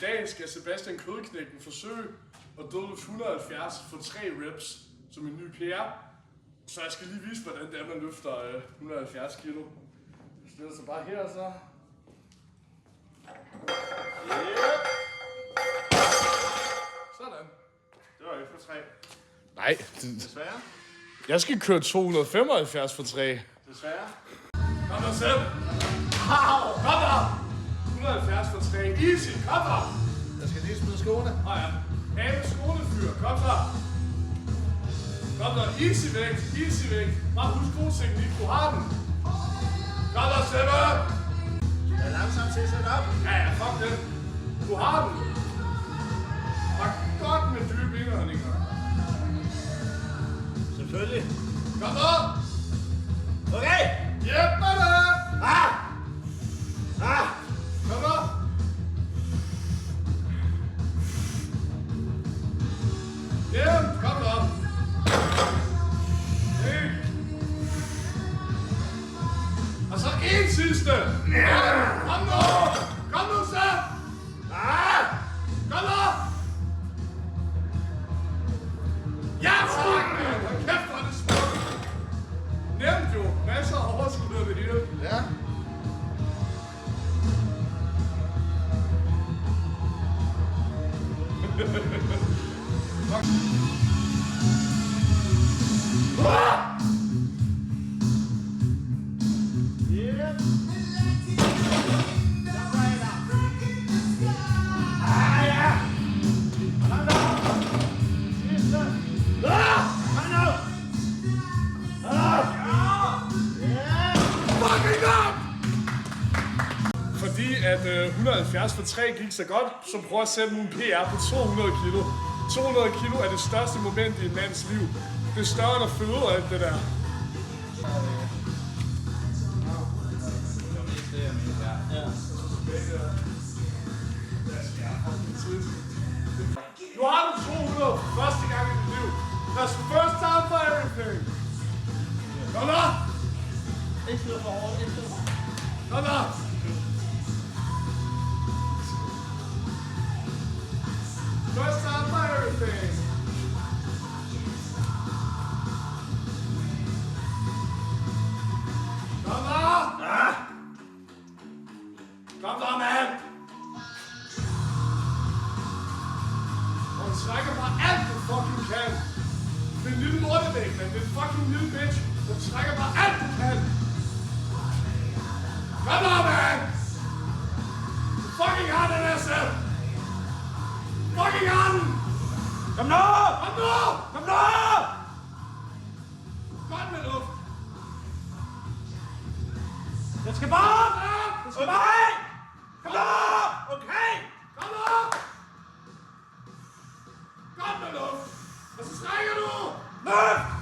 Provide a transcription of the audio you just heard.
dag skal Sebastian Kødknækken forsøge at dødløfte 170 for 3 reps som en ny PR. Så jeg skal lige vise, hvordan det er, man løfter 170 kilo. Jeg stiller sig bare her, så. Yep. Sådan. Det var 1 for 3. Nej. Desværre. Jeg skal køre 275 for 3. Desværre. Kom der selv. Kom der. 170 for 3. Easy. Kom der. Jeg skal lige smide skoene. Ja. Af med skolefyr. Kom der. Kom der. Easy vægt. Easy vægt. Bare husk hovedsengen lige. Du har den. Kom der, Sebbe. Jeg er langsomt til at sætte op. Ja, fuck det. Du har den. Fuck godt med dybe indåndinger. Selvfølgelig. Kom der. Okay. Hjælp mig da. Ah. Kom der. Hjælp. Kom der. Hey. Og så en sidste. Kom nu. Kom nu, så. Kom nu. Ja, tak, man. Hold kæft, hvor er det smukt. Nemt jo. Masser af overskud af det hele. Ja. Fordi at 170 for 3 gik så godt, så prøv at sætte en PR på 200 kilo. 200 kilo er det største moment i en mands liv. Det er større end at føde og alt det der. Nu har du 200 for første gang i dit liv. That's the first time for everything. Kom da! Ikke slå for hårdt, ikke slå for hårdt. Kom da! First time for everything. Kom da! Kom da, mand! Og du trækker bare alt, du fucking kan. Det er en lille lortedæk, men det er en fucking lille bitch. Du trækker bare alt, du kan. Kom da, mand! Du fucking har den her selv. Fucking har den! Kom nu! Kom nu! Kom nu! Godt med luft. Jeg skal bare op! Jeg skal bare af! Kom nu! Okay! Kom nu! Godt med luft. Og så strækker du! Løft!